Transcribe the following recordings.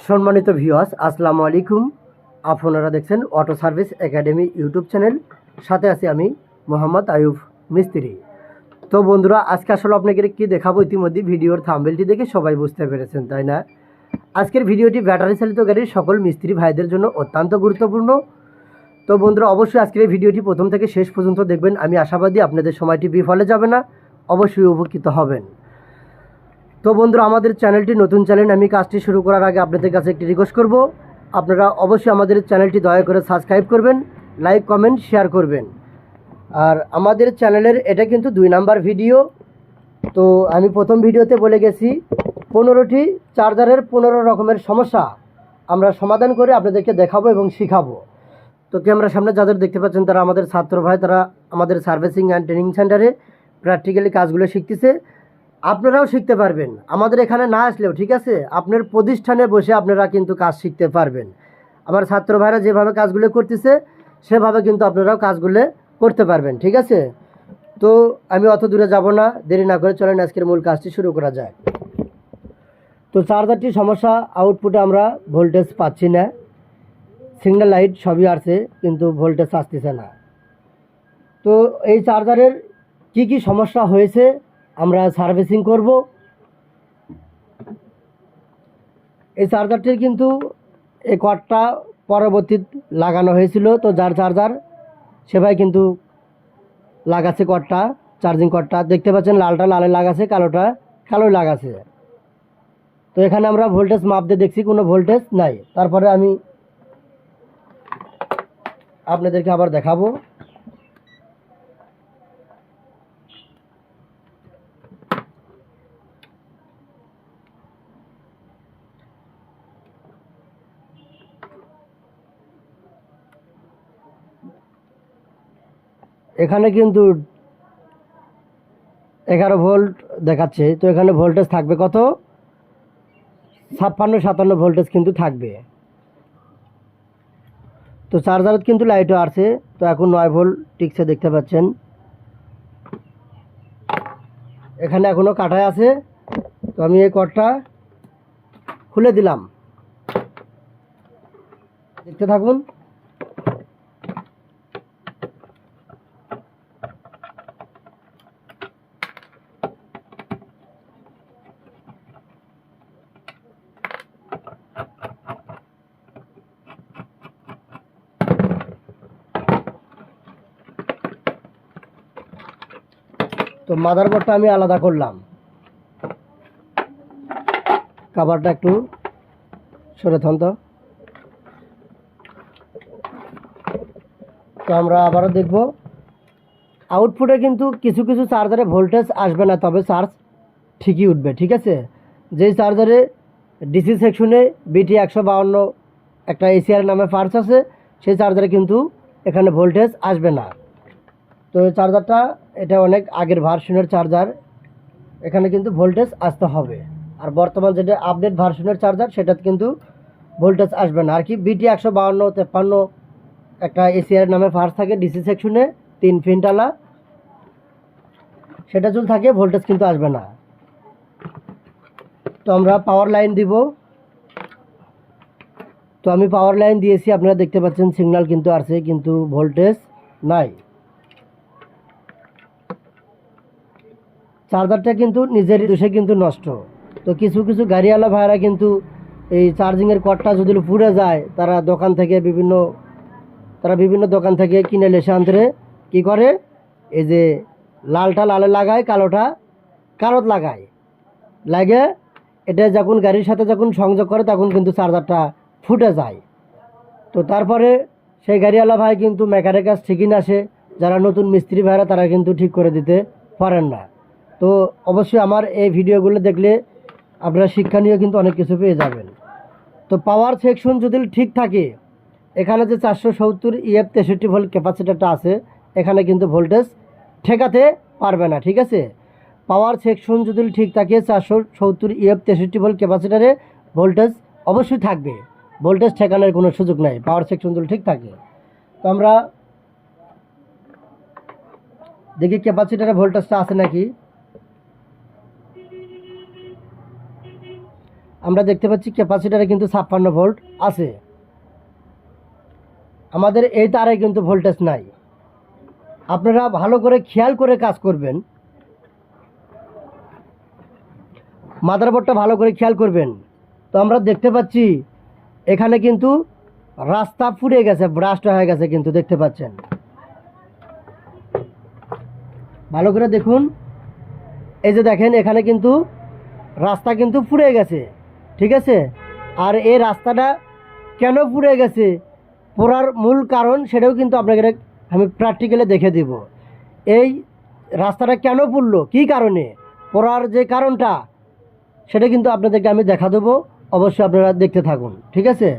সম্মানিত ভিউয়ার্স, আসসালামু আলাইকুম। আপনারা দেখছেন auto service academy YouTube channel. সাথে আছি আমি মোহাম্মদ আয়ুব মিস্ত্রি। তো বন্ধুরা, আজকে আসলে আপনাকে কি দেখাবো, ইতিমধ্যে ভিডিওর থাম্বনেলটি দেখে সবাই বুঝতে পেরেছেন, তাই না? আজকের ভিডিওটি ব্যাটারি চালিত গাড়ির সকল মিস্ত্রি ভাইদের জন্য অত্যন্ত গুরুত্বপূর্ণ। তো বন্ধুরা, অবশ্যই আজকের এই ভিডিওটি প্রথম থেকে শেষ পর্যন্ত দেখবেন। আমি আশাবাদী আপনাদের সময়টি বিফলে যাবে না, অবশ্যই উপকৃত হবেন। তো বন্ধুরা, আমাদের চ্যানেলটি নতুন চ্যানেল। আমি কাজটি শুরু করার আগে আপনাদের কাছে একটি রিকোয়েস্ট করব, আপনারা অবশ্যই আমাদের চ্যানেলটি দয়া করে সাবস্ক্রাইব করবেন, লাইক কমেন্ট শেয়ার করবেন। আর আমাদের চ্যানেলের এটা কিন্তু 2 নাম্বার ভিডিও। তো আমি প্রথম ভিডিওতে বলে গেছি 15টি চার্জারের 15 রকমের সমস্যা আমরা সমাধান করে আপনাদেরকে দেখাবো এবং শিখাবো। তো ক্যামেরার সামনে যাদের দেখতে পাচ্ছেন তারা আমাদের ছাত্র ভাই, তারা আমাদের সার্ভিসিং অ্যান্ড ট্রেনিং সেন্টারে প্র্যাকটিক্যালি কাজগুলো শিখতেছে। আপনারাও শিখতে পারবেন আমাদের এখানে না আসলেও, ঠিক আছে? আপনার প্রতিষ্ঠানে বসে আপনারা কিন্তু কাজ শিখতে পারবেন। আমার ছাত্র ভাইরা যেভাবে কাজগুলো করতেছে সেভাবে কিন্তু আপনারাও কাজগুলো করতে পারবেন, ঠিক আছে? তো আমি অত দূরে যাব না, দেরি না করে চলেন আজকের মূল কাজটি শুরু করা যায়। তো চার্জারটির সমস্যা, আউটপুটে আমরা ভোল্টেজ পাচ্ছি না, সিগন্যাল লাইট সবই আসছে কিন্তু ভোল্টেজ আসতেছে না। তো এই চার্জারের কি কি সমস্যা হয়েছে আমরা সার্ভিসিং করব। এই চার্জারটির কিন্তু এই কর্ডটা পরবর্তী লাগানো হয়েছিল, তো যার চার্জার সে ভাই কিন্তু লাগাচ্ছে কর্ডটা, চার্জিং কর্ডটা দেখতে পাচ্ছেন, লালটা লালে লাগাছে, কালোটা কালোই লাগাছে। তো এখানে আমরা ভোল্টেজ মাপ দিয়ে দেখছি কোনো ভোল্টেজ নাই। তারপরে আমি আপনাদেরকে আবার দেখাবো। এখানে কিন্তু 11 ভোল্ট দেখাচ্ছে, তো এখানে ভোল্টেজ থাকবে কত? 56-57 ভোল্টেজ কিন্তু থাকবে। তো চার্জার কিন্তু লাইটও আসছে, তো এখন 9 ভোল্ট টিকছে দেখতে পাচ্ছেন। এখানে এখনও কাটায় আছে, তো আমি এই কর্ডটা খুলে দিলাম, দেখতে থাকুন। তো মাদারবোর্ডটা আমি আলাদা করলাম, কাভারটা একটু সরে থান। তো আমরা আবারও দেখব, আউটপুটে কিন্তু কিছু কিছু চার্জারে ভোল্টেজ আসবে না, তবে চার্জ ঠিকই উঠবে, ঠিক আছে? যেই চার্জারে ডিসি সেকশনে BT 152 একটা এসিআর নামে পার্টস আছে, সেই চার্জারে কিন্তু এখানে ভোল্টেজ আসবে না। তো চার্জারটা এটা অনেক আগের ভার্সনের চার্জার, এখানে কিন্তু ভোল্টেজ আসতে হবে। আর বর্তমান যেটা আপডেট ভার্সনের চার্জার সেটাতে কিন্তু ভোল্টেজ আসবে না। আর কি BT 152-53 একটা এসিআর নামে পার্টস থাকে ডিসি সেকশনে, 3 পিনটালা, সেটা যদি থাকে ভোল্টেজ কিন্তু আসবে না। তো আমরা পাওয়ার লাইন দিব। তো আমি পাওয়ার লাইন দিয়েছি, আপনারা দেখতে পাচ্ছেন সিগন্যাল কিন্তু আসছে কিন্তু ভোল্টেজ নাই। চার্জারটা কিন্তু নিজের দোষে কিন্তু নষ্ট। তো কিছু কিছু গাড়িওয়ালা ভাইরা কিন্তু এই চার্জিংয়ের কর্ডটা যদি পুড়ে যায়, তারা বিভিন্ন দোকান থেকে কিনে লেসে আনতে কী করে, এই যে লালটা লালে লাগায়, কালোটা কালোত লাগায়, লাগে এটা যখন গাড়ির সাথে যখন সংযোগ করে তখন কিন্তু চার্জারটা ফুটে যায়। তো তারপরে সেই গাড়িওয়ালা ভাই কিন্তু মেকারের কাছ ঠিকই আসে, যারা নতুন মিস্ত্রি ভাইরা তারা কিন্তু ঠিক করে দিতে পারেন না। তো অবশ্যই আমার এই ভিডিওগুলো দেখলে আপনারা শিক্ষণীয় কিন্তু অনেক কিছু পেয়ে যাবেন। তো পাওয়ার সেকশন যদি ঠিক থাকে, এখানে যে 470 EF 63 ভোল্ট ক্যাপাসিটারটা আছে, এখানে কিন্তু ভোল্টেজ ঠেকাতে পারবে না, ঠিক আছে? পাওয়ার সেকশন যদি ঠিক থাকে, 470 EF 63 ভোল্ট ক্যাপাসিটারে ভোল্টেজ অবশ্যই থাকবে, ভোল্টেজ ঠেকানোর কোনো সুযোগ নাই পাওয়ার সেকশন যদি ঠিক থাকে। তো আমরা দেখি ক্যাপাসিটারে ভোল্টেজটা আছে নাকি। আমরা দেখতে পাচ্ছি ক্যাপাসিটারে কিন্তু 56 ভোল্ট আছে। আমাদের এই তারে কিন্তু ভোল্টেজ নাই। আপনারা ভালো করে খেয়াল করে কাজ করবেন, মাদারবোর্ডটা ভালো করে খেয়াল করবেন। তো আমরা দেখতে পাচ্ছি এখানে কিন্তু রাস্তা ফুরে গেছে, ব্রাস্ট হয়ে গেছে, কিন্তু দেখতে পাচ্ছেন। ভালো করে দেখুন, এই যে দেখেন এখানে কিন্তু রাস্তা কিন্তু ফুরে গেছে, ঠিক আছে। আর এই রাস্তাটা কেন ফুরে গেছে, পোড়ার মূল কারণ সেটাও কিন্তু আপনাকে আমি প্র্যাকটিক্যালি দেখে দিব। এই রাস্তাটা কেন পুড়লো, কী কারণে পোড়ার যে কারণটা, সেটা কিন্তু আপনাদেরকে আমি দেখা দেবো। অবশ্যই আপনারা দেখতে থাকুন, ঠিক আছে।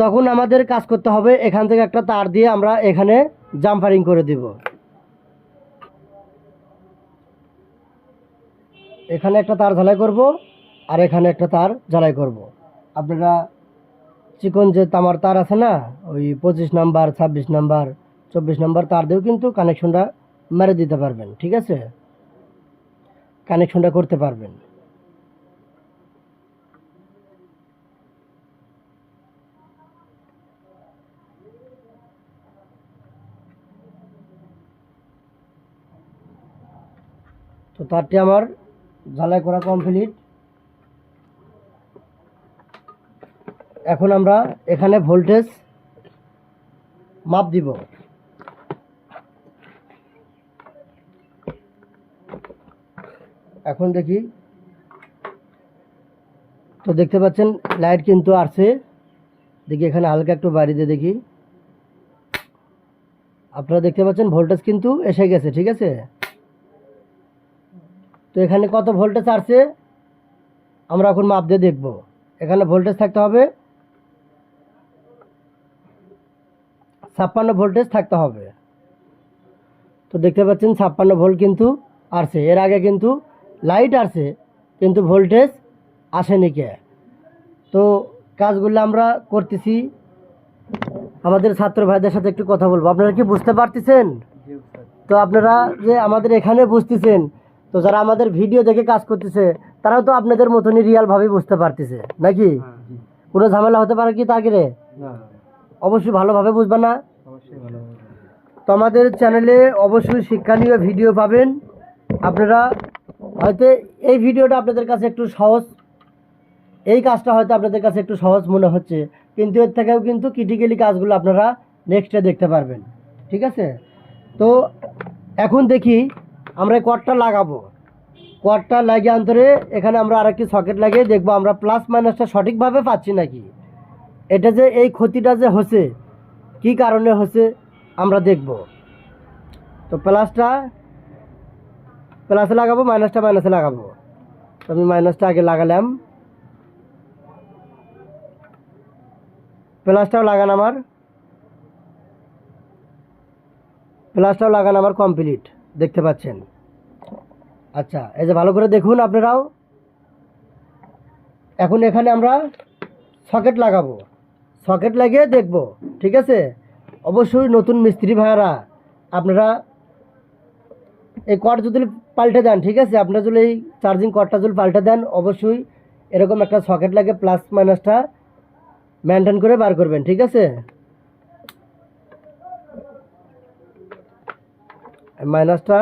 তখন আমাদের কাজ করতে হবে, এখান থেকে একটা তার দিয়ে আমরা এখানে জাম্পারিং করে দিব। এখানে একটা তার ঝালাই করব, আর এখানে একটা তার ঝালাই করব। আপনারা চিকন যে তামার তার আছে না, ওই 25 নাম্বার, 26 নাম্বার, 24 নাম্বার তার দিয়েও কিন্তু কানেকশনটা মেরে দিতে পারবেন, ঠিক আছে, কানেকশনটা করতে পারবেন। তো তারটি আমার ঝালাই করা কমপ্লিট। এখন আমরা এখানে ভোল্টেজ মাপ দিব। এখন দেখি, তো দেখতে পাচ্ছেন লাইট কিন্তু আসছে। দেখি এখানে হালকা একটু বাড়ি দিয়ে দেখি, আপনারা দেখতে পাচ্ছেন ভোল্টেজ কিন্তু এসে গেছে, ঠিক আছে। তো এখানে কত ভোল্টেজ আসছে আমরা এখন মাপ দিয়ে দেখব। এখানে ভোল্টেজ থাকতে হবে 56 ভোল্টেজ থাকতে হবে। তো দেখতে পাচ্ছেন 56 ভোল্ট কিন্তু আসছে। এর আগে কিন্তু লাইট আসছে, কিন্তু ভোল্টেজ আসেনি কে। তো কাজগুলো আমরা করতেছি। আমাদের ছাত্র ভাইদের সাথে একটু কথা বলবো, আপনারা কি বুঝতে পারতেছেন? তো আপনারা যে আমাদের এখানে বুঝতেছেন, তো যারা আমাদের ভিডিও দেখে কাজ করতেছে তারাও তো আপনাদের মতনই রিয়ালভাবে বুঝতে পারতেছে নাকি? কোনো ঝামেলা হতে পারে কি তাকে? অবশ্যই ভালোভাবে বুঝবে না? তো আমাদের চ্যানেলে অবশ্যই শিক্ষণীয় ভিডিও পাবেন আপনারা। হয়তো এই ভিডিওটা আপনাদের কাছে একটু সহজ, এই কাজটা হয়তো আপনাদের কাছে একটু সহজ মনে হচ্ছে, কিন্তু এর থেকেও কিন্তু ক্রিটিক্যালি কাজগুলো আপনারা নেক্সটে দেখতে পারবেন, ঠিক আছে। তো এখন দেখি আমরা কর্ডটা লাগাবো। কর্ডটা লাগিয়ে অন্তরে এখানে আমরা আরেকটি সকেট লাগিয়ে দেখবো আমরা প্লাস মাইনাসটা সঠিকভাবে পাচ্ছি নাকি। এটা যে এই ক্ষতিটা যে হচ্ছে, কি কারণে হচ্ছে আমরা দেখব। তো প্লাসে লাগাবো, মাইনাসটা মাইনাসে লাগাবো। তো আমি মাইনাসটা আগে লাগালাম, প্লাসটাও লাগানো আমার কমপ্লিট, দেখতে পাচ্ছেন। আচ্ছা, এই যে ভালো করে দেখুন আপনারাও। এখন এখানে আমরা সকেট লাগাবো, সকেট লাগিয়ে দেখব, ঠিক আছে। অবশ্যই নতুন মিস্ত্রি ভাইয়ারা আপনারা এই কর্ড যদি পাল্টে দেন, ঠিক আছে, আপনারা যদি এই চার্জিং কর্ডটা যদি পাল্টে দেন, অবশ্যই এরকম একটা সকেট লাগে প্লাস মাইনাসটা মেনটেন করে বার করবেন, ঠিক আছে। মাইনাসটা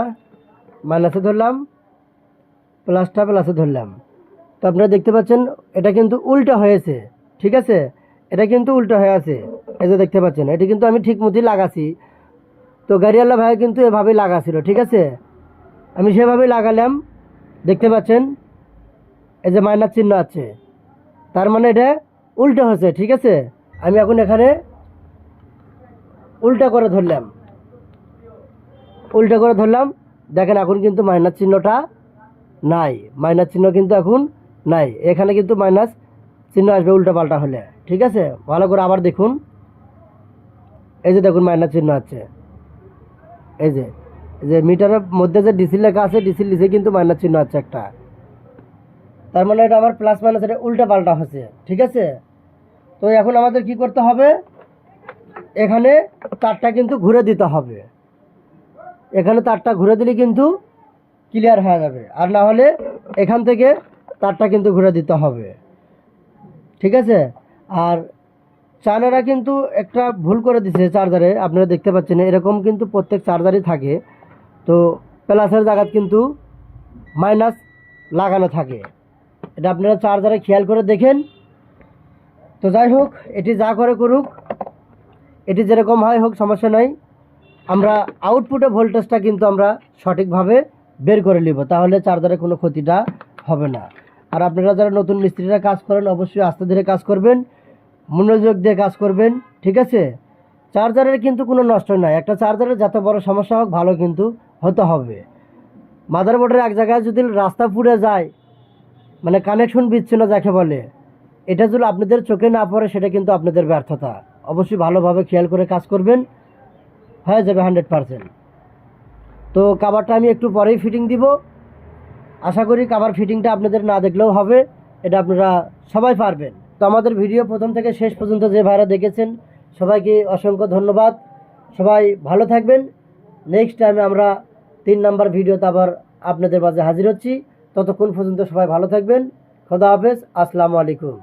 মাইনাসে ধরলাম, প্লাসটা প্লাসে ধরলাম। তো আপনারা দেখতে পাচ্ছেন এটা কিন্তু উল্টো হয়েছে, ঠিক আছে, এটা কিন্তু উল্টো হয়ে আছে। এই যে দেখতে পাচ্ছেন এটা কিন্তু আমি ঠিক মতোই লাগাছি। তো গাড়িওয়ালা ভাই কিন্তু এভাবেই লাগাছিল, ঠিক আছে, আমি সেভাবেই লাগালাম। দেখতে পাচ্ছেন এই যে মাইনাস চিহ্ন আছে, তার মানে এটা উল্টো হয়েছে, ঠিক আছে। আমি এখন এখানে উল্টা করে ধরলাম, দেখেন এখন কিন্তু মাইনাস চিহ্নটা নাই, মাইনাস চিহ্ন কিন্তু এখন নাই। এখানে কিন্তু মাইনাস চিহ্ন আসবে উল্টা পাল্টা হলে, ঠিক আছে। ভালো করে আবার দেখুন, এই যে দেখুন মাইনাস চিহ্ন আছে। এই যে মিটারের মধ্যে যে ডিসি লেখা আছে, ডিসির নিচে কিন্তু মাইনাস চিহ্ন আছে একটা, তার মানে এটা আমার প্লাস মাইনাস এটা উল্টা পাল্টা হচ্ছে, ঠিক আছে। তো এখন আমাদের কি করতে হবে, এখানে তারটা কিন্তু ঘুরে দিতে হবে। এখানে তারটা ঘুরে দিলে কিন্তু ক্লিয়ার হয়ে যাবে, আর না হলে এখান থেকে তারটা কিন্তু ঘুরে দিতে হবে, ঠিক আছে। আর চায়নারা কিন্তু একটা ভুল করে দিছে চার্জারে, আপনারা দেখতে পাচ্ছেন এরকম কিন্তু প্রত্যেক চার্জারই থাকে। তো প্লাসের জায়গায় কিন্তু মাইনাস লাগানো থাকে, এটা আপনারা চার্জারে খেয়াল করে দেখেন। তো যাই হোক, এটি যা করে করুক, এটি যেরকম হয় হোক, সমস্যা নাই। আমরা আউটপুটে ভোল্টেজটা কিন্তু আমরা সঠিকভাবে বের করে নিব, তাহলে চার্জারের কোনো ক্ষতিটা হবে না। আর আপনারা যারা নতুন মিস্ত্রিরা কাজ করেন, অবশ্যই আস্তে ধীরে কাজ করবেন, মনোযোগ দিয়ে কাজ করবেন, ঠিক আছে। চার্জারের কিন্তু কোনো নষ্ট নাই, একটা চার্জারের যত বড় সমস্যা হোক ভালো কিন্তু হতে হবে। মাদারবোর্ডের এক জায়গায় যদি রাস্তা পুড়ে যায়, মানে কানেকশন বিচ্ছিন্ন যাকে বলে, এটা যদি আপনাদের চোখে না পড়ে সেটা কিন্তু আপনাদের ব্যর্থতা। অবশ্যই ভালোভাবে খেয়াল করে কাজ করবেন, হয়ে যাবে 100%। তো কাভারটা আমি একটু পরেই ফিটিং দিব, আশা করি কাভার ফিটিংটা আপনাদের না দেখলেও হবে, এটা আপনারা সবাই পারবেন। তো আমাদের ভিডিও প্রথম থেকে শেষ পর্যন্ত যে ভাইরা দেখেছেন সবাইকে অসংখ্য ধন্যবাদ। সবাই ভালো থাকবেন। নেক্সট টাইমে আমরা 3 নাম্বার ভিডিওতে আবার আপনাদের মাঝে হাজির হচ্ছি। ততক্ষণ পর্যন্ত সবাই ভালো থাকবেন। খোদা হাফেজ, আসসালামু আলাইকুম।